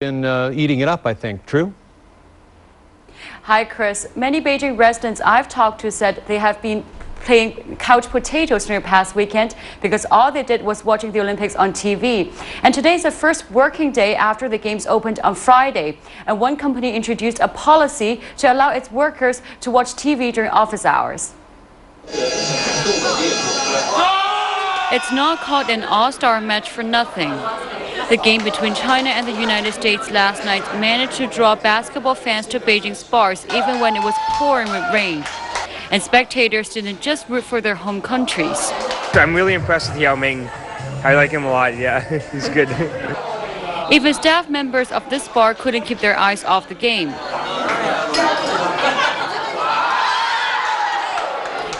Been eating it up, I think. True? Hi, Chris. Many Beijing residents I've talked to said they have been playing couch potatoes during the past weekend because all they did was watching the Olympics on TV. And today is the first working day after the Games opened on Friday. And one company introduced a policy to allow its workers to watch TV during office hours. It's not called an all-star match for nothing. The game between China and the United States last night managed to draw basketball fans to Beijing's bars even when it was pouring with rain. And spectators didn't just root for their home countries. I'm really impressed with Yao Ming. I like him a lot, yeah, he's good. Even staff members of this bar couldn't keep their eyes off the game.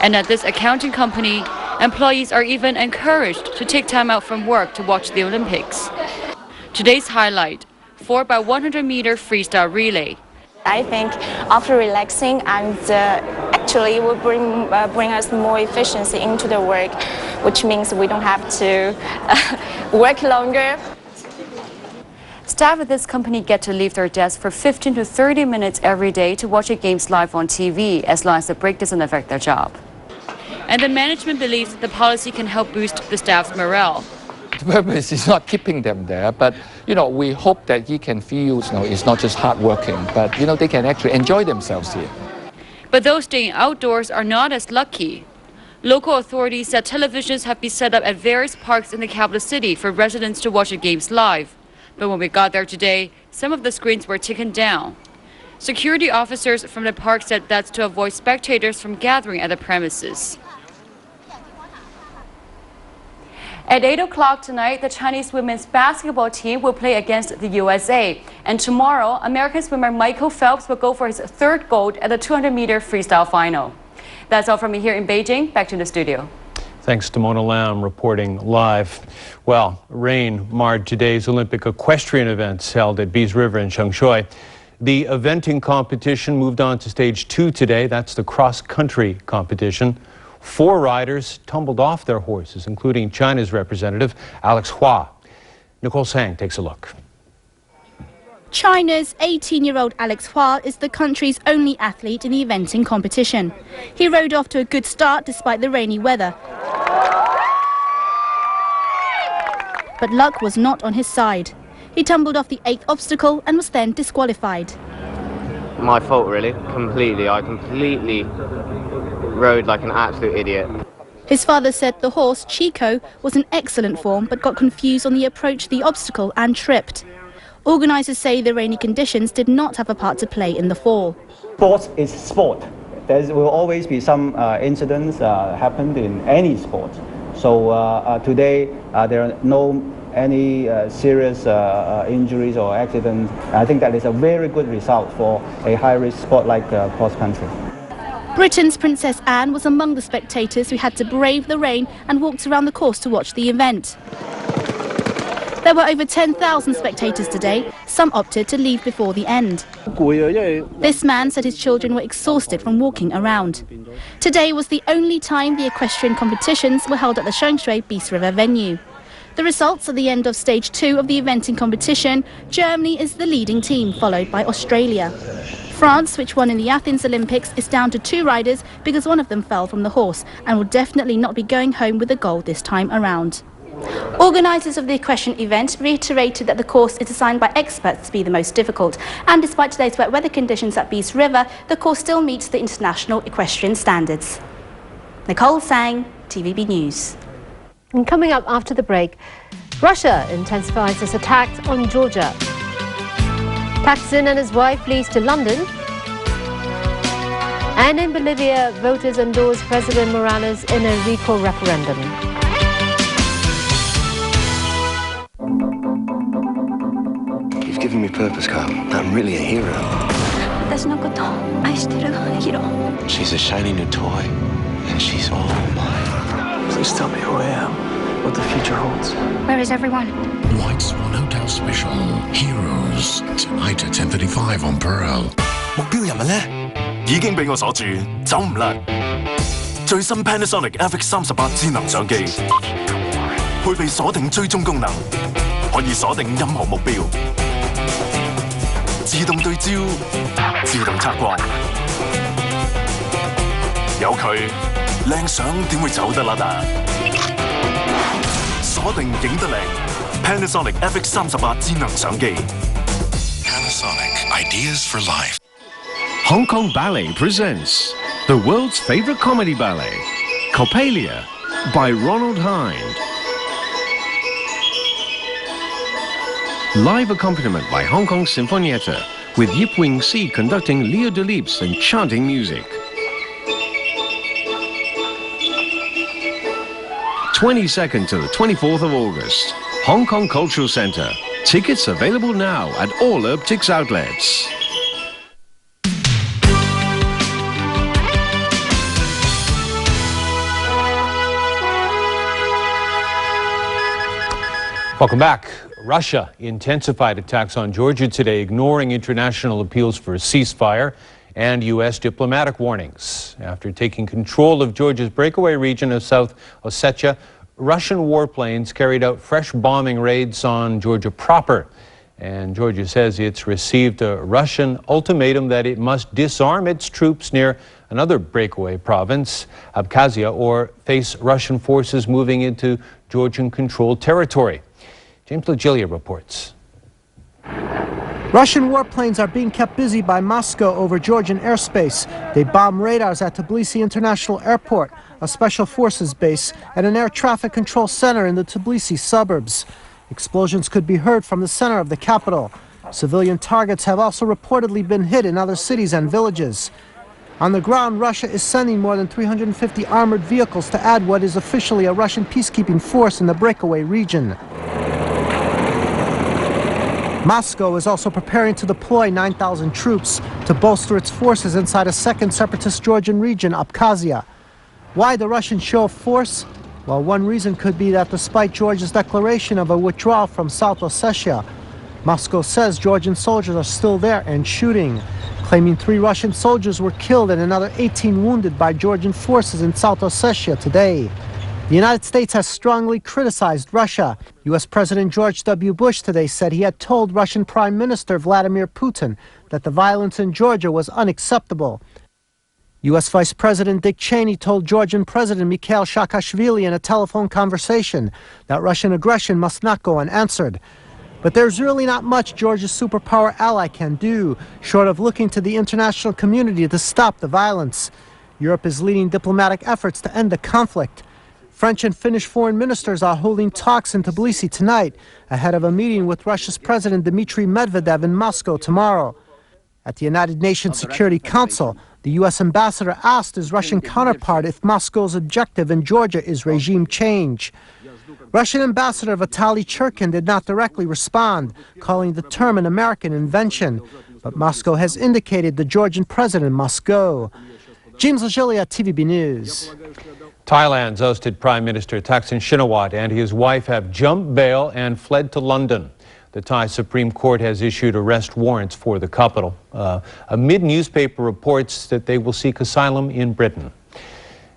And at this accounting company, employees are even encouraged to take time out from work to watch the Olympics. Today's highlight, 4x100-meter freestyle relay. I think after relaxing and actually will bring us more efficiency into the work, which means we don't have to work longer. Staff at this company get to leave their desk for 15 to 30 minutes every day to watch the games live on TV, as long as the break doesn't affect their job. And the management believes the policy can help boost the staff's morale. The purpose is not keeping them there, but we hope that he can feel it's not just hard working, but they can actually enjoy themselves here. But those staying outdoors are not as lucky. Local authorities said televisions have been set up at various parks in the capital city for residents to watch the games live. But when we got there today, some of the screens were taken down. Security officers from the park said that's to avoid spectators from gathering at the premises. At 8 o'clock tonight, the Chinese women's basketball team will play against the USA. And tomorrow, American swimmer Michael Phelps will go for his third gold at the 200-meter freestyle final. That's all from me here in Beijing. Back to the studio. Thanks to Mona Lam reporting live. Well, rain marred today's Olympic equestrian events held at Bees River in Shengshui. The eventing competition moved on to stage 2 today. That's the cross-country competition. 4 riders tumbled off their horses, including China's representative, Alex Hua. Nicole Sang takes a look. China's 18-year-old Alex Hua is the country's only athlete in the eventing competition. He rode off to a good start despite the rainy weather. But luck was not on his side. He tumbled off the 8th obstacle and was then disqualified. My fault, really, completely. I completely rode like an absolute idiot. His father said the horse, Chico, was in excellent form but got confused on the approach to the obstacle and tripped. Organisers say the rainy conditions did not have a part to play in the fall. Sports is sport. There will always be some incidents happened in any sport. So today there are no any serious injuries or accidents. I think that is a very good result for a high-risk sport like cross-country. Britain's Princess Anne was among the spectators who had to brave the rain and walked around the course to watch the event. There were over 10,000 spectators today. Some opted to leave before the end. This man said his children were exhausted from walking around. Today was the only time the equestrian competitions were held at the Shengshui Bees River venue. The results at the end of stage 2 of the eventing competition, Germany is the leading team, followed by Australia. France, which won in the Athens Olympics, is down to 2 riders because one of them fell from the horse and will definitely not be going home with a gold this time around. Organisers of the equestrian event reiterated that the course is designed by experts to be the most difficult, and despite today's wet weather conditions at Bees River, the course still meets the international equestrian standards. Nicole Sang, TVB News. And coming up after the break, Russia intensifies its attacks on Georgia. Thaksin and his wife flees to London. And in Bolivia, voters endorse President Morales in a recall referendum. You've given me purpose, Carl. I'm really a hero. She's a shiny new toy, and she's all mine. Please tell me who I am, what the future holds. Where is everyone? White Swan Hotel Special Heroes tonight at 10:35 on Pearl. 目標人物呢？已經俾我鎖住，走唔甩。最新 Panasonic FX38智能相機，配備鎖定追蹤功能，可以鎖定任何目標。自動對焦，自動測光，有佢靚相點會走得甩啊？鎖定影得靚 ，Panasonic FX38智能相機。Panasonic Ideas for Life. Hong Kong Ballet presents the world's favorite comedy ballet, Coppelia, by Ronald Hind. Live accompaniment by Hong Kong Sinfonietta, with Yip Wing Si conducting Leo Delibes and chanting music. 22nd to the 24th of August, Hong Kong Cultural Centre. Tickets available now at all Optics outlets. Welcome back. Russia intensified attacks on Georgia today, ignoring international appeals for a ceasefire and U.S. diplomatic warnings. After taking control of Georgia's breakaway region of South Ossetia, Russian warplanes carried out fresh bombing raids on Georgia proper. And Georgia says it's received a Russian ultimatum that it must disarm its troops near another breakaway province, Abkhazia, or face Russian forces moving into Georgian-controlled territory. James Logilia reports. Russian warplanes are being kept busy by Moscow over Georgian airspace. They bomb radars at Tbilisi International Airport, a special forces base, and an air traffic control center in the Tbilisi suburbs. Explosions could be heard from the center of the capital. Civilian targets have also reportedly been hit in other cities and villages. On the ground, Russia is sending more than 350 armored vehicles to add what is officially a Russian peacekeeping force in the breakaway region. Moscow is also preparing to deploy 9,000 troops to bolster its forces inside a second separatist Georgian region, Abkhazia. Why the Russian show of force? Well, one reason could be that despite Georgia's declaration of a withdrawal from South Ossetia, Moscow says Georgian soldiers are still there and shooting, claiming 3 Russian soldiers were killed and another 18 wounded by Georgian forces in South Ossetia today. The United States has strongly criticized Russia. U.S. President George W. Bush today said he had told Russian Prime Minister Vladimir Putin that the violence in Georgia was unacceptable. U.S. Vice President Dick Cheney told Georgian President Mikhail Saakashvili in a telephone conversation that Russian aggression must not go unanswered. But there's really not much Georgia's superpower ally can do, short of looking to the international community to stop the violence. Europe is leading diplomatic efforts to end the conflict. French and Finnish foreign ministers are holding talks in Tbilisi tonight, ahead of a meeting with Russia's President Dmitry Medvedev in Moscow tomorrow. At the United Nations Security Council, the U.S. ambassador asked his Russian counterpart if Moscow's objective in Georgia is regime change. Russian Ambassador Vitaly Churkin did not directly respond, calling the term an American invention, but Moscow has indicated the Georgian president must go. James Logilia, TVB News. Thailand's ousted Prime Minister Thaksin Shinawatra and his wife have jumped bail and fled to London. The Thai Supreme Court has issued arrest warrants for the couple. Amid newspaper reports that they will seek asylum in Britain.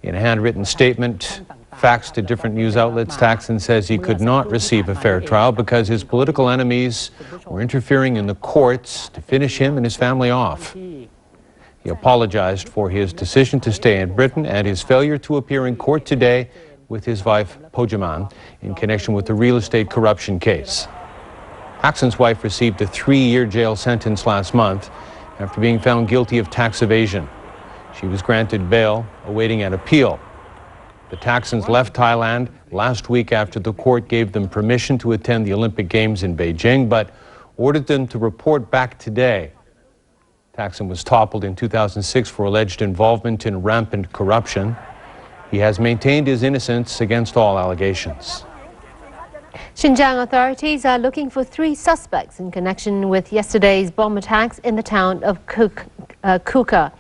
In a handwritten statement faxed to different news outlets, Thaksin says he could not receive a fair trial because his political enemies were interfering in the courts to finish him and his family off. He apologized for his decision to stay in Britain and his failure to appear in court today with his wife, Pojaman, in connection with the real estate corruption case. Thaksin's wife received a 3-year jail sentence last month after being found guilty of tax evasion. She was granted bail, awaiting an appeal. The Thaksins left Thailand last week after the court gave them permission to attend the Olympic Games in Beijing, but ordered them to report back today. Thaksin was toppled in 2006 for alleged involvement in rampant corruption. He has maintained his innocence against all allegations. Xinjiang authorities are looking for 3 suspects in connection with yesterday's bomb attacks in the town of Kuka.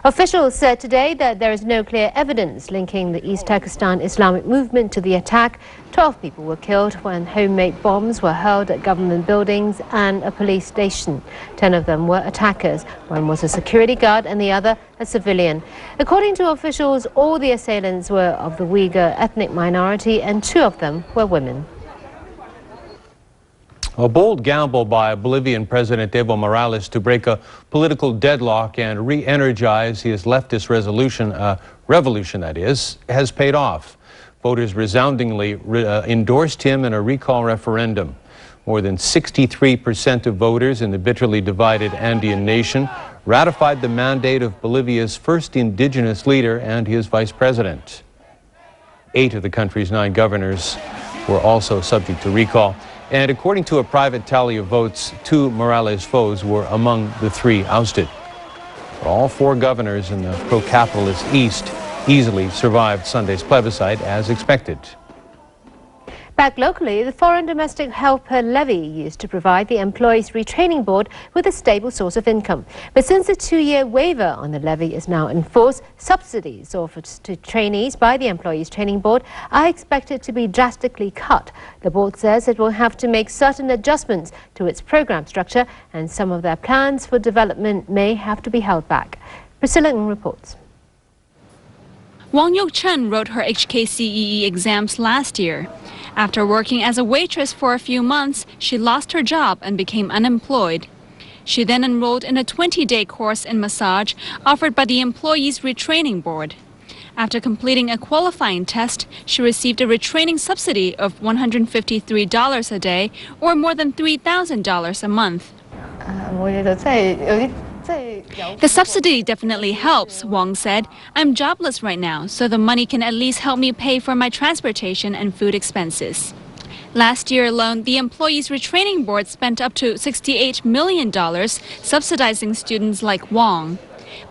Officials said today that there is no clear evidence linking the East Turkestan Islamic movement to the attack. 12 people were killed when homemade bombs were hurled at government buildings and a police station. 10 of them were attackers. One was a security guard and the other a civilian. According to officials, all the assailants were of the Uyghur ethnic minority and 2 of them were women. A bold gamble by Bolivian President Evo Morales to break a political deadlock and re-energize his leftist revolution, that is, has paid off. Voters resoundingly endorsed him in a recall referendum. More than 63% of voters in the bitterly divided Andean nation ratified the mandate of Bolivia's first indigenous leader and his vice president. 8 of the country's 9 governors were also subject to recall. And according to a private tally of votes, 2 Morales foes were among the 3 ousted. But all 4 governors in the pro-capitalist East easily survived Sunday's plebiscite as expected. Back locally, the Foreign Domestic Helper Levy used to provide the Employees Retraining Board with a stable source of income. But since the 2-year waiver on the levy is now in force, subsidies offered to trainees by the Employees Training Board are expected to be drastically cut. The board says it will have to make certain adjustments to its program structure, and some of their plans for development may have to be held back. Priscilla Ng reports. Wang Yuk-chen wrote her HKCEE exams last year. After working as a waitress for a few months, she lost her job and became unemployed. She then enrolled in a 20-day course in massage offered by the Employees Retraining Board. After completing a qualifying test, she received a retraining subsidy of $153 a day, or more than $3,000 a month. The subsidy definitely helps, Wang said. I'm jobless right now, so the money can at least help me pay for my transportation and food expenses. Last year alone, the Employees Retraining Board spent up to $68 million subsidizing students like Wang.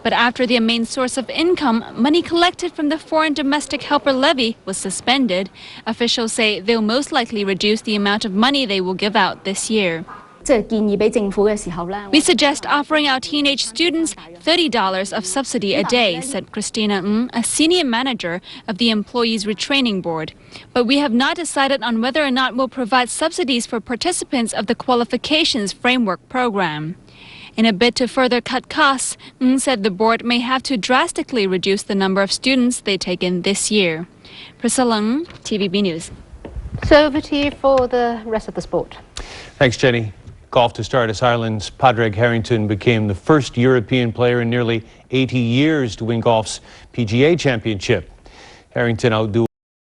But after their main source of income, money collected from the Foreign Domestic Helper Levy, was suspended, officials say they'll most likely reduce the amount of money they will give out this year. We suggest offering our teenage students $30 of subsidy a day, said Christina Ng, a senior manager of the Employees Retraining Board. But we have not decided on whether or not we'll provide subsidies for participants of the Qualifications Framework program. In a bid to further cut costs, Ng said the board may have to drastically reduce the number of students they take in this year. Priscilla Ng, TVB News. So over to you for the rest of the sport. Thanks, Jenny. Golf to start as Ireland's Padraig Harrington became the first European player in nearly 80 years to win golf's PGA Championship. Harrington outdueled